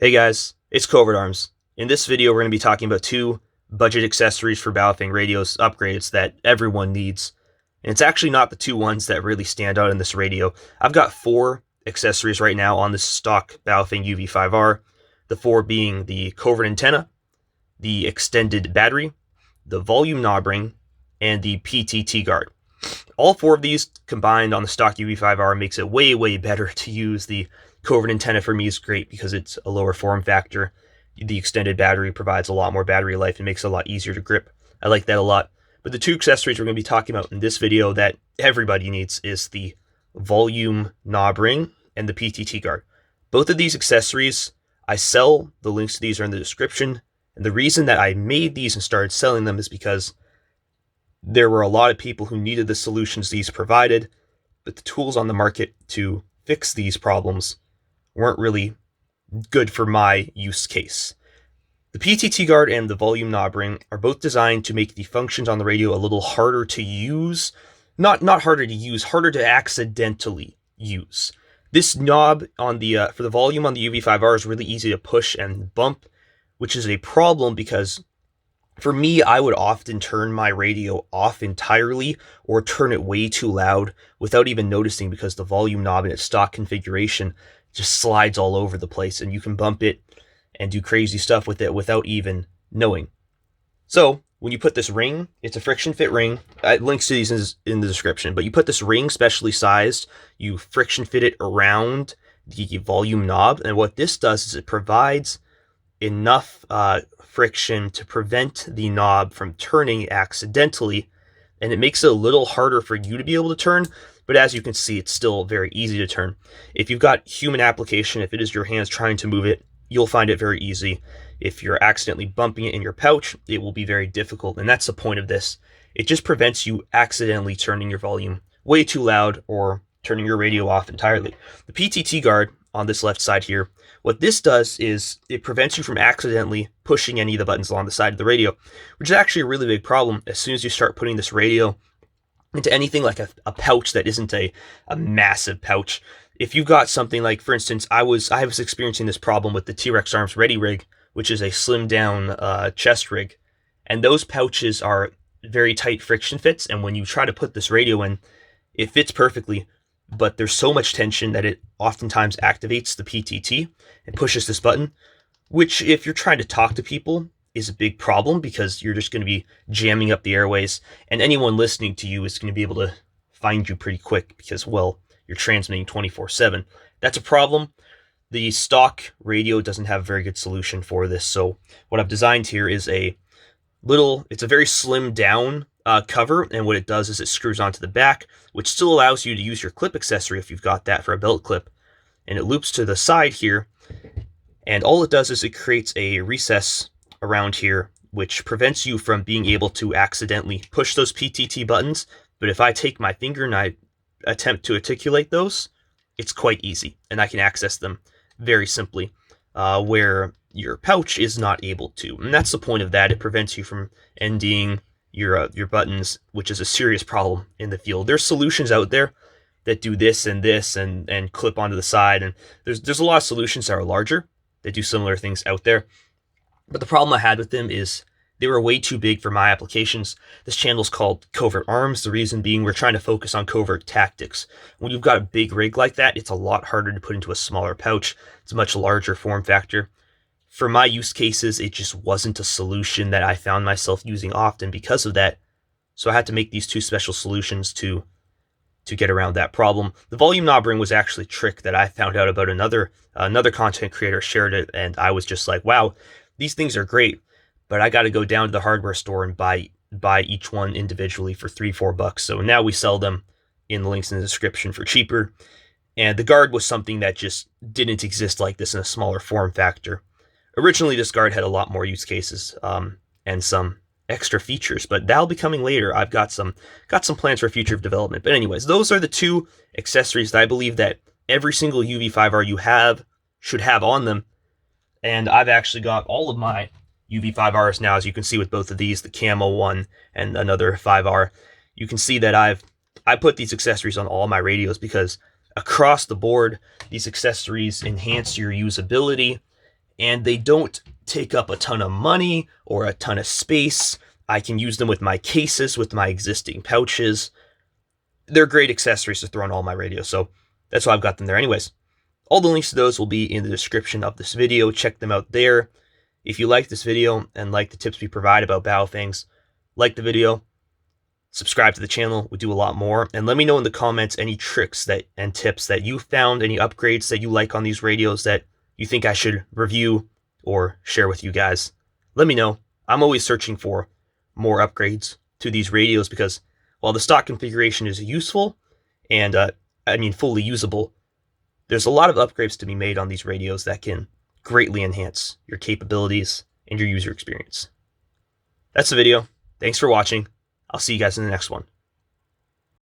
Hey guys, it's Covert Arms. In this video, we're going to be talking about two budget accessories for Baofeng radios upgrades that everyone needs. And it's actually not the two ones that really stand out in this radio. I've got four accessories right now on this stock Baofeng UV5R, the four being the covert antenna, the extended battery, the volume knob ring, and the PTT guard. All four of these combined on the stock UV5R makes it way better to use. The covert antenna for me is great because it's a lower form factor. The extended battery provides a lot more battery life and makes it a lot easier to grip. I like that a lot. But the two accessories we're going to be talking about in this video that everybody needs is the volume knob ring and the PTT guard. Both of these accessories I sell. The links to these are in the description. And the reason that I made these and started selling them is because there were a lot of people who needed the solutions these provided, but the tools on the market to fix these problems weren't really good for my use case. The PTT guard and the volume knob ring are both designed to make the functions on the radio a little harder to use. Not harder to use, harder to accidentally use. This knob on the for the volume on the UV5R is really easy to push and bump, which is a problem because for me, I would often turn my radio off entirely or turn it way too loud without even noticing because the volume knob in its stock configuration just slides all over the place and you can bump it and do crazy stuff with it without even knowing. So when you put this ring, it's a friction fit ring. Links to these in the description, but you put this ring specially sized, you friction fit it around the volume knob. And what this does is it provides enough friction to prevent the knob from turning accidentally, and it makes it a little harder for you to be able to turn, but as you can see, it's still very easy to turn. If you've got human application, if it is your hands trying to move it, you'll find it very easy. If you're accidentally bumping it in your pouch, it will be very difficult, and that's the point of this. It just prevents you accidentally turning your volume way too loud or turning your radio off entirely. The PTT guard on this left side here, what this does is it prevents you from accidentally pushing any of the buttons along the side of the radio, which is actually a really big problem as soon as you start putting this radio into anything like a pouch that isn't a massive pouch. If you've got something like, for instance, I was experiencing this problem with the T-Rex Arms Ready rig, which is a slimmed down chest rig, and those pouches are very tight friction fits, and when you try to put this radio in, it fits perfectly, but there's so much tension that it oftentimes activates the PTT and pushes this button, which if you're trying to talk to people is a big problem because you're just going to be jamming up the airways, and anyone listening to you is going to be able to find you pretty quick because, well, you're transmitting 24/7. That's a problem. The stock radio doesn't have a very good solution for this, so what I've designed here is it's a very slimmed down cover, and what it does is it screws onto the back, which still allows you to use your clip accessory if you've got that for a belt clip, and it loops to the side here, and all it does is it creates a recess around here which prevents you from being able to accidentally push those PTT buttons. But if I take my finger and I attempt to articulate those, it's quite easy and I can access them very simply, where your pouch is not able to. And that's the point of that. It prevents you from ending your buttons, which is a serious problem in the field. There's solutions out there that do this and clip onto the side, and there's a lot of solutions that are larger that do similar things out there. But the problem I had with them is they were way too big for my applications. This channel's called Covert Arms. The reason being we're trying to focus on covert tactics. When you've got a big rig like that, it's a lot harder to put into a smaller pouch. It's a much larger form factor. For my use cases, it just wasn't a solution that I found myself using often because of that. So I had to make these two special solutions to get around that problem. The volume knob ring was actually a trick that I found out about. Another content creator shared it, and I was just like, wow, these things are great, but I got to go down to the hardware store and buy each one individually for $3-4. So now we sell them in the links in the description for cheaper. And the guard was something that just didn't exist like this in a smaller form factor. Originally, this guard had a lot more use cases and some extra features, but that'll be coming later. I've got some plans for future development. But anyways, those are the two accessories that I believe that every single UV5R you have should have on them. And I've actually got all of my UV5Rs now, as you can see with both of these, the Camo one and another 5R. You can see that I put these accessories on all my radios because across the board, these accessories enhance your usability and they don't take up a ton of money or a ton of space. I can use them with my cases, with my existing pouches. They're great accessories to throw on all my radios, so that's why I've got them there anyways. All the links to those will be in the description of this video. Check them out there. If you like this video and like the tips we provide about Baofengs, like the video, subscribe to the channel. We do a lot more. And let me know in the comments any tricks and tips that you found, any upgrades that you like on these radios that you think I should review or share with you guys. Let me know. I'm always searching for more upgrades to these radios because while the stock configuration is useful and fully usable, there's a lot of upgrades to be made on these radios that can greatly enhance your capabilities and your user experience. That's the video. Thanks for watching. I'll see you guys in the next one.